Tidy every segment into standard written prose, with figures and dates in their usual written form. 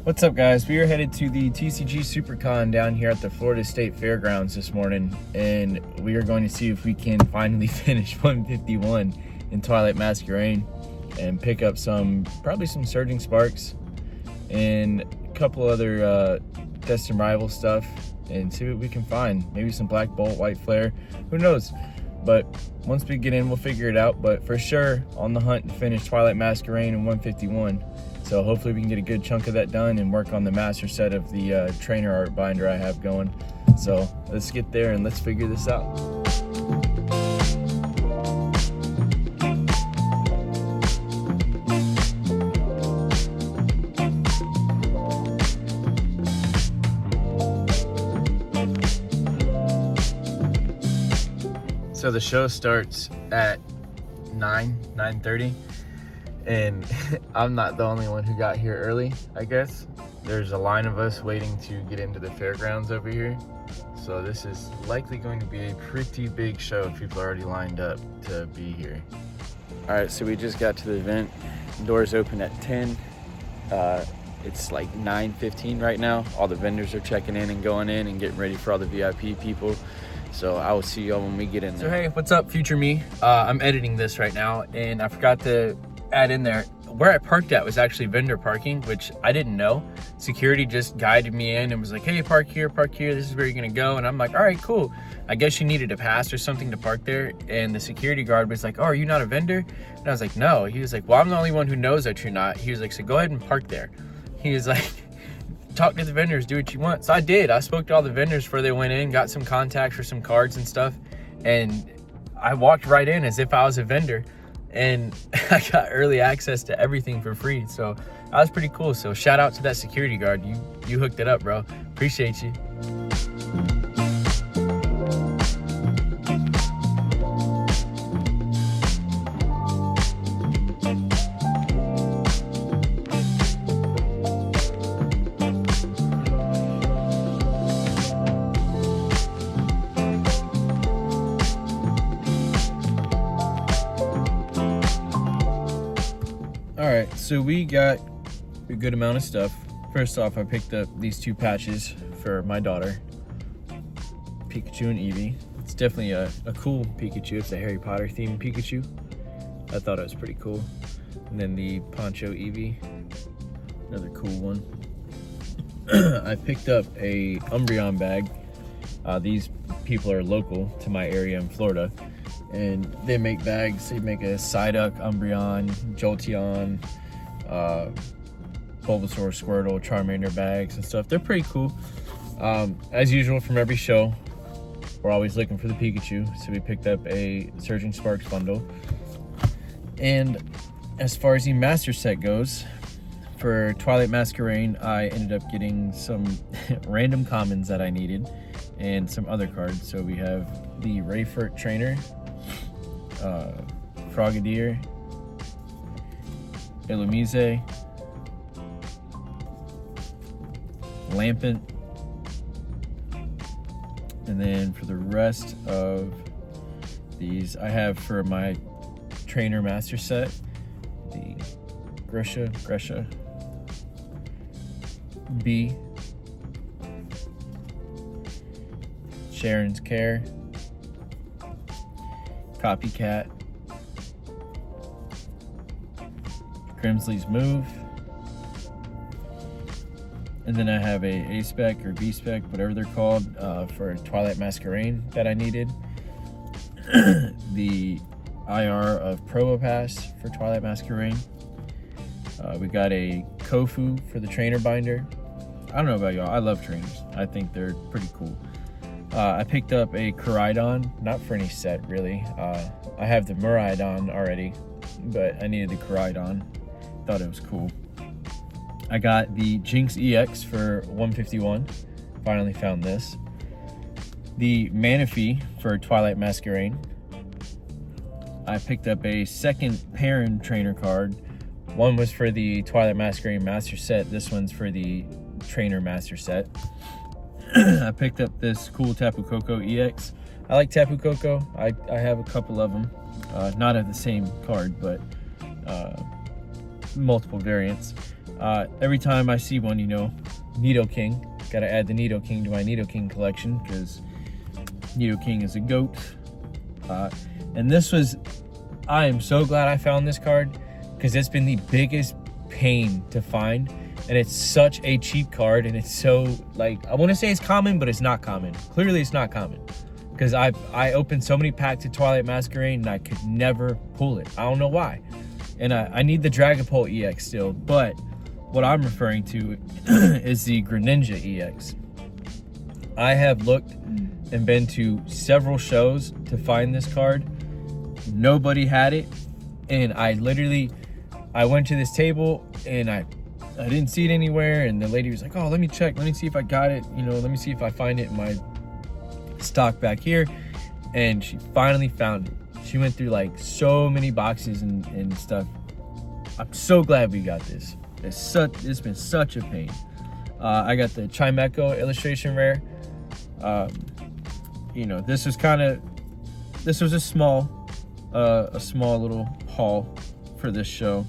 What's up, guys? We are headed to the TCG SuperCon down here at the Florida State Fairgrounds this morning, and we are going to see if we can finally finish 151 in Twilight Masquerade and pick up probably some Surging Sparks and a couple other Destined Rival stuff and see what we can find. Maybe some Black Bolt, White Flare, who knows? But once we get in, we'll figure it out. But for sure, on the hunt to finish Twilight Masquerade in 151. So hopefully we can get a good chunk of that done and work on the master set of the trainer art binder I have going. So let's get there and let's figure this out. So the show starts at 9:30. And I'm not the only one who got here early, I guess. There's a line of us waiting to get into the fairgrounds over here. So this is likely going to be a pretty big show if people are already lined up to be here. All right, so we just got to the event. Doors open at 10. It's like 9:15 right now. All the vendors are checking in and going in and getting ready for all the VIP people. So I will see y'all when we get in there. So hey, what's up, future me? I'm editing this right now, and I forgot to add in there where I parked at was actually vendor parking, which I didn't know. Security just guided me in and was like, hey, park here, this is where you're gonna go. And I'm like, all right, cool. I guess you needed a pass or something to park there. And the security guard was like, oh, are you not a vendor? And I was like, no. He was like, well, I'm the only one who knows that you're not. He was like, so go ahead and park there. He was like, talk to the vendors, do what you want. So I did. I spoke to all the vendors before they went in, got some contacts for some cards and stuff. And I walked right in as if I was a vendor. And I got early access to everything for free. So that was pretty cool. So shout out to that security guard. You hooked it up, bro. Appreciate you. All right, so we got a good amount of stuff. First off, I picked up these two patches for my daughter, Pikachu and Eevee. It's definitely a cool Pikachu. It's a Harry Potter themed Pikachu. I thought it was pretty cool. And then the Poncho Eevee, another cool one. I picked up a Umbreon bag. These people are local to my area in Florida. And they make bags. They make a Psyduck, Umbreon, Jolteon, Bulbasaur, Squirtle, Charmander bags and stuff. They're pretty cool. As usual from every show, we're always looking for the Pikachu. So we picked up a Surging Sparks bundle. And as far as the master set goes, for Twilight Masquerade, I ended up getting some random commons that I needed and some other cards. So we have the Rayfurt Trainer, Frogadier, Illumise, Lampent, and then for the rest of these, I have for my trainer master set, the Gresha, B, Sharon's Care, Copycat, Grimsley's Move, and then I have a A-Spec or B-Spec, whatever they're called, for Twilight Masquerade that I needed. The IR of Probopass for Twilight Masquerade. We got a Kofu for the trainer binder. I don't know about y'all, I love trainers. I think they're pretty cool. I picked up a Koraidon, not for any set really. I have the Miraidon already, but I needed the Koraidon. Thought it was cool. I got the Jinx EX for 151. Finally found this. The Manaphy for Twilight Masquerade. I picked up a second Perrin trainer card. One was for the Twilight Masquerade Master Set. This one's for the Trainer Master Set. I picked up this cool Tapu Koko EX. I like Tapu Koko. I have a couple of them. Not of the same card, but multiple variants. Every time I see one, you know, Nidoking, gotta add the Nidoking to my Nidoking collection because Nidoking is a GOAT. And this was, I am so glad I found this card because it's been the biggest pain to find, and it's such a cheap card, and it's so, like, I want to say it's common, but it's not common. Clearly it's not common because I opened so many packs of Twilight Masquerade and I could never pull it. I don't know why. And I need the Dragapult EX still, but what I'm referring to is the Greninja EX. I have looked and been to several shows to find this card. Nobody had it, and I went to this table and I didn't see it anywhere, and the lady was like, oh, let me check, let me see if I got it, you know, let me see if I find it in my stock back here. And she finally found it. She went through like so many boxes and stuff. I'm so glad we got this. It's been such a pain. I got the Chimecho illustration rare. You know, this was a small little haul for this show.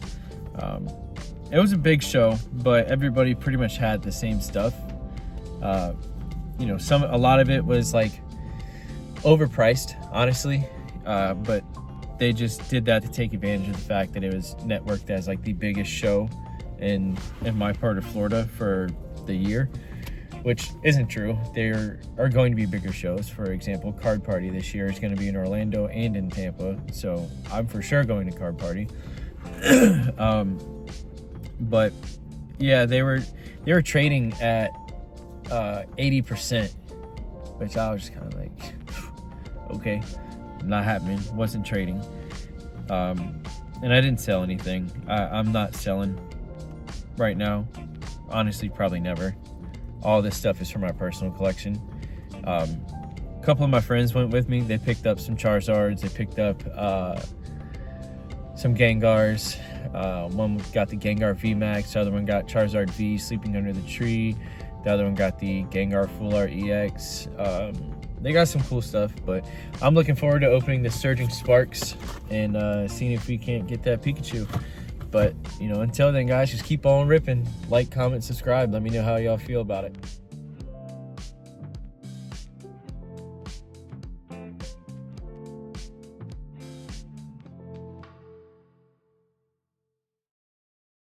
It was a big show, but everybody pretty much had the same stuff. You know, a lot of it was like overpriced, honestly, but they just did that to take advantage of the fact that it was networked as like the biggest show in my part of Florida for the year, which isn't true. There are going to be bigger shows. For example, Card Party this year is going to be in Orlando and in Tampa, so I'm for sure going to Card Party. But yeah, they were trading at 80%, which I was just kind of like, okay, not happening. Wasn't trading. And I didn't sell anything. I'm not selling right now. Honestly, probably never. All this stuff is for my personal collection. A couple of my friends went with me. They picked up some Charizards. They picked up some Gengars. One got the Gengar VMAX. The other one got Charizard V Sleeping Under the Tree. The other one got the Gengar Full Art EX. They got some cool stuff, but I'm looking forward to opening the Surging Sparks and seeing if we can't get that Pikachu. But, you know, until then, guys, just keep on ripping. Like, comment, subscribe. Let me know how y'all feel about it.